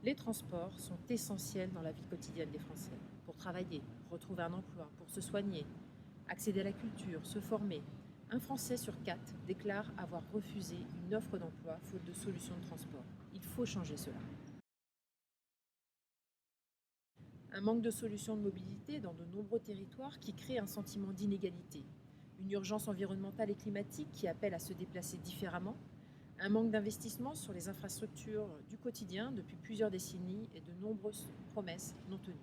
Les transports sont essentiels dans la vie quotidienne des Français. Pour travailler, retrouver un emploi, pour se soigner, accéder à la culture, se former. Un Français sur 4 déclare avoir refusé une offre d'emploi faute de solution de transport. Il faut changer cela. Un manque de solutions de mobilité dans de nombreux territoires qui crée un sentiment d'inégalité. Une urgence environnementale et climatique qui appelle à se déplacer différemment. Un manque d'investissement sur les infrastructures du quotidien depuis plusieurs décennies et de nombreuses promesses non tenues.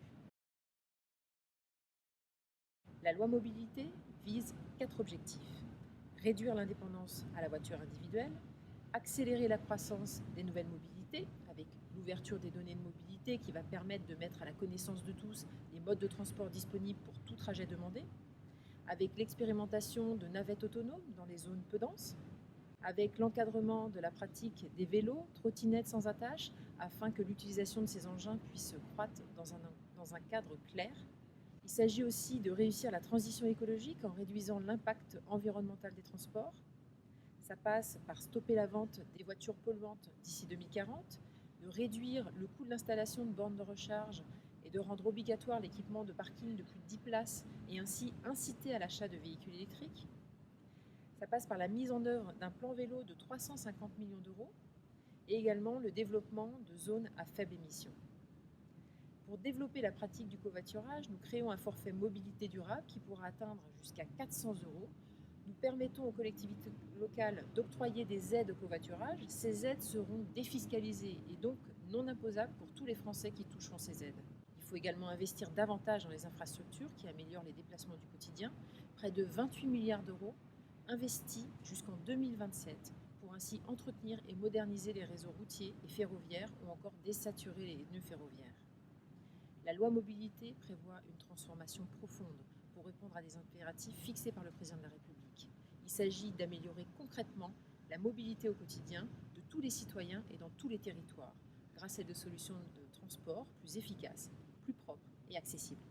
La loi mobilité vise 4 objectifs. Réduire l'indépendance à la voiture individuelle, accélérer la croissance des nouvelles mobilités avec l'ouverture des données de mobilité qui va permettre de mettre à la connaissance de tous les modes de transport disponibles pour tout trajet demandé, avec l'expérimentation de navettes autonomes dans les zones peu denses, avec l'encadrement de la pratique des vélos, trottinettes sans attache, afin que l'utilisation de ces engins puisse croître dans un cadre clair. Il s'agit aussi de réussir la transition écologique en réduisant l'impact environnemental des transports. Ça passe par stopper la vente des voitures polluantes d'ici 2040, de réduire le coût de l'installation de bornes de recharge et de rendre obligatoire l'équipement de parking de plus de 10 places et ainsi inciter à l'achat de véhicules électriques. Ça passe par la mise en œuvre d'un plan vélo de 350 millions d'euros et également le développement de zones à faible émission. Pour développer la pratique du covoiturage, nous créons un forfait mobilité durable qui pourra atteindre jusqu'à 400 euros. Nous permettons aux collectivités locales d'octroyer des aides au covoiturage. Ces aides seront défiscalisées et donc non imposables pour tous les Français qui toucheront ces aides. Il faut également investir davantage dans les infrastructures qui améliorent les déplacements du quotidien. Près de 28 milliards d'euros investis jusqu'en 2027 pour ainsi entretenir et moderniser les réseaux routiers et ferroviaires ou encore désaturer les nœuds ferroviaires. La loi mobilité prévoit une transformation profonde pour répondre à des impératifs fixés par le président de la République. Il s'agit d'améliorer concrètement la mobilité au quotidien de tous les citoyens et dans tous les territoires, grâce à des solutions de transport plus efficaces, plus propres et accessibles.